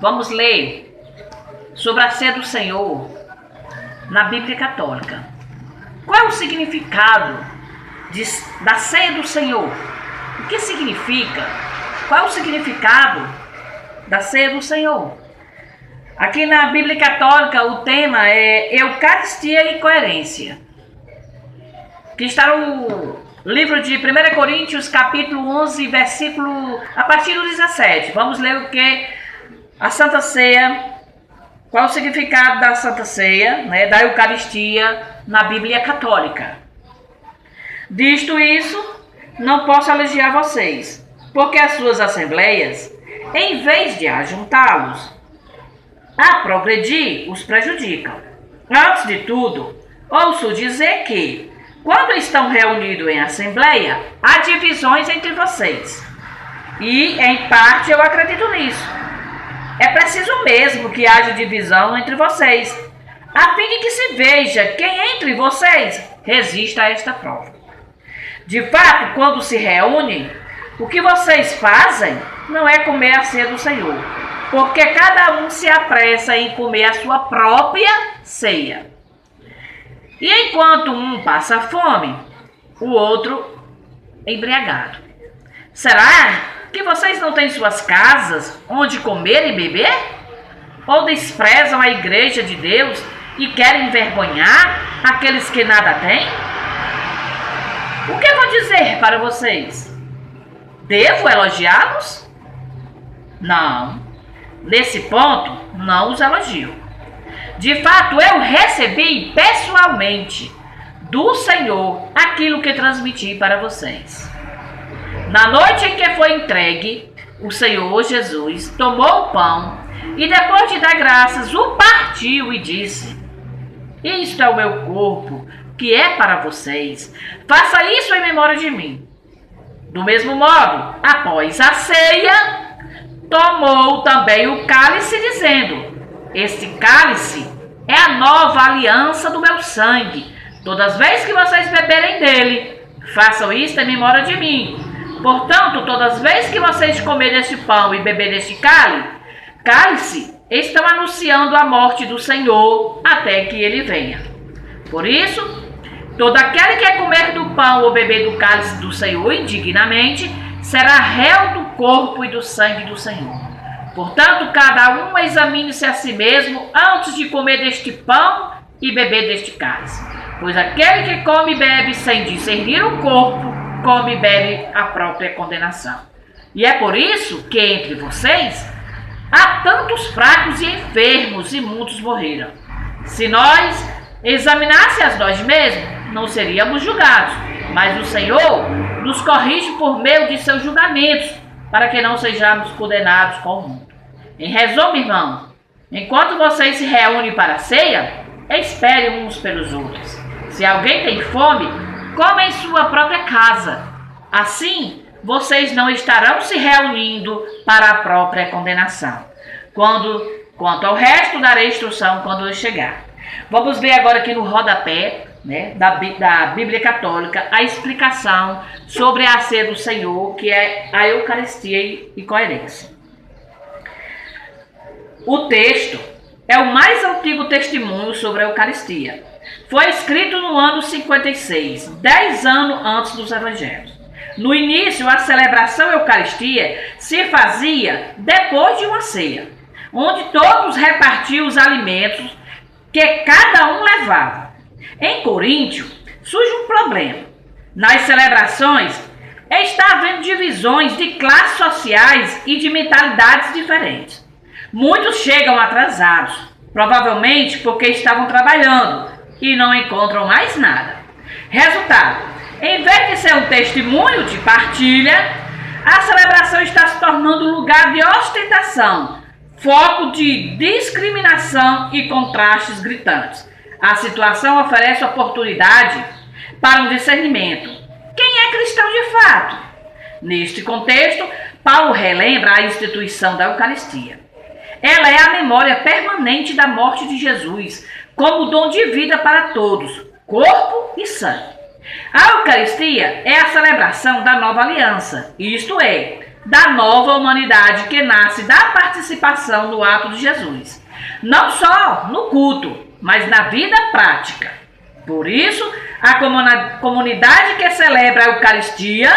Vamos ler sobre a ceia do Senhor na Bíblia Católica. Qual é o significado da ceia do Senhor? O que significa? Qual é o significado da ceia do Senhor? Aqui na Bíblia Católica o tema é Eucaristia e Coerência, que está no livro de 1 Coríntios, capítulo 11, versículo a partir do 17. Vamos ler o que a Santa Ceia, qual é o significado da Santa Ceia, da Eucaristia na Bíblia Católica. Disto isso, não posso elogiar vocês, porque as suas assembleias, em vez de ajuntá-los a progredir, os prejudicam. Antes de tudo, ouço dizer que, quando estão reunidos em assembleia, há divisões entre vocês. E, em parte, eu acredito nisso. É preciso mesmo que haja divisão entre vocês, a fim de que se veja quem entre vocês resista a esta prova. De fato, quando se reúnem, o que vocês fazem não é comer a ceia do Senhor, porque cada um se apressa em comer a sua própria ceia. E enquanto um passa fome, o outro embriagado. Será que vocês não têm suas casas onde comer e beber? Ou desprezam a igreja de Deus e querem envergonhar aqueles que nada têm? O que eu vou dizer para vocês? Devo elogiá-los? Não. Nesse ponto, não os elogio. De fato, eu recebi pessoalmente do Senhor aquilo que transmiti para vocês. Na noite em que foi entregue, o Senhor Jesus tomou o pão e, depois de dar graças, o partiu e disse: isto é o meu corpo, que é para vocês. Faça isso em memória de mim. Do mesmo modo, após a ceia, tomou também o cálice, dizendo: este cálice é a nova aliança do meu sangue. Todas as vezes que vocês beberem dele, façam isto em memória de mim. Portanto, todas as vezes que vocês comerem este pão e beberem este cálice, estão anunciando a morte do Senhor até que ele venha. Por isso, todo aquele que comer do pão ou beber do cálice do Senhor indignamente será réu do corpo e do sangue do Senhor. Portanto, cada um examine-se a si mesmo antes de comer deste pão e beber deste cálice. Pois aquele que come e bebe sem discernir o corpo, come e bebe a própria condenação. E é por isso que entre vocês há tantos fracos e enfermos, e muitos morreram. Se nós examinássemos nós mesmos, não seríamos julgados, mas o Senhor nos corrige por meio de seus julgamentos, para que não sejamos condenados com o mundo. Em resumo, irmão, enquanto vocês se reúnem para a ceia, esperem uns pelos outros. Se alguém tem fome, coma em sua própria casa. Assim, vocês não estarão se reunindo para a própria condenação. Quanto ao resto, darei instrução quando eu chegar. Vamos ver agora aqui no rodapé, da Bíblia Católica, a explicação sobre a ceia do Senhor, que é a Eucaristia e Coerência. O texto é o mais antigo testemunho sobre a Eucaristia. Foi escrito no ano 56, 10 anos antes dos Evangelhos. No início, a celebração Eucaristia se fazia depois de uma ceia, onde todos repartiam os alimentos que cada um levava. Em Coríntio, surge um problema. Nas celebrações, está havendo divisões de classes sociais e de mentalidades diferentes. Muitos chegam atrasados, provavelmente porque estavam trabalhando e não encontram mais nada. Resultado, em vez de ser um testemunho de partilha, a celebração está se tornando lugar de ostentação, foco de discriminação e contrastes gritantes. A situação oferece oportunidade para um discernimento. Quem é cristão de fato? Neste contexto, Paulo relembra a instituição da Eucaristia. Ela é a memória permanente da morte de Jesus, como dom de vida para todos, corpo e sangue. A Eucaristia é a celebração da nova aliança, isto é, da nova humanidade que nasce da participação no ato de Jesus. Não só no culto, mas na vida prática. Por isso, a comunidade que celebra a Eucaristia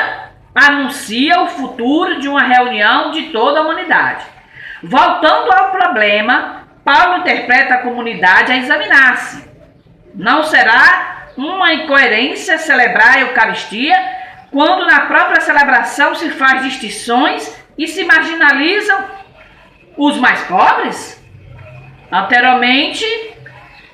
anuncia o futuro de uma reunião de toda a humanidade. Voltando ao problema, Paulo interpreta a comunidade a examinar-se. Não será uma incoerência celebrar a Eucaristia quando na própria celebração se faz distinções e se marginalizam os mais pobres? Anteriormente,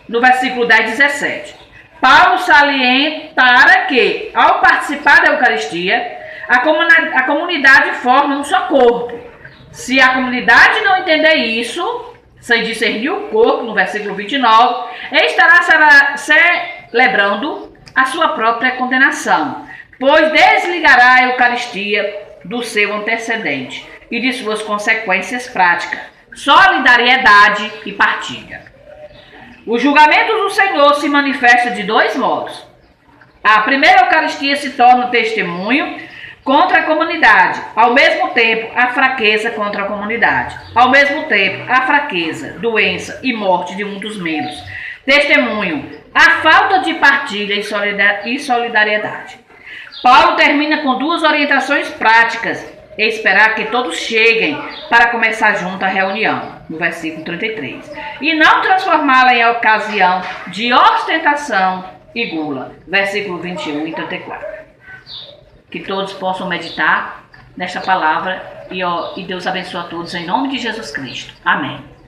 no versículo 10, 17, Paulo salientara que, ao participar da Eucaristia, a comunidade forma um só corpo. Se a comunidade não entender isso, sem discernir o corpo, no versículo 29, estará celebrando a sua própria condenação, pois desligará a Eucaristia do seu antecedente e de suas consequências práticas, solidariedade e partilha. O julgamento do Senhor se manifesta de dois modos. A primeira Eucaristia se torna testemunho contra a comunidade, ao mesmo tempo a fraqueza contra a comunidade, ao mesmo tempo a fraqueza, doença e morte de um dos membros. Testemunho, a falta de partilha e solidariedade. Paulo termina com duas orientações práticas: esperar que todos cheguem para começar junto a reunião, no versículo 33, e não transformá-la em ocasião de ostentação e gula, versículo 21 e 34. Que todos possam meditar nesta palavra e Deus abençoe a todos em nome de Jesus Cristo. Amém.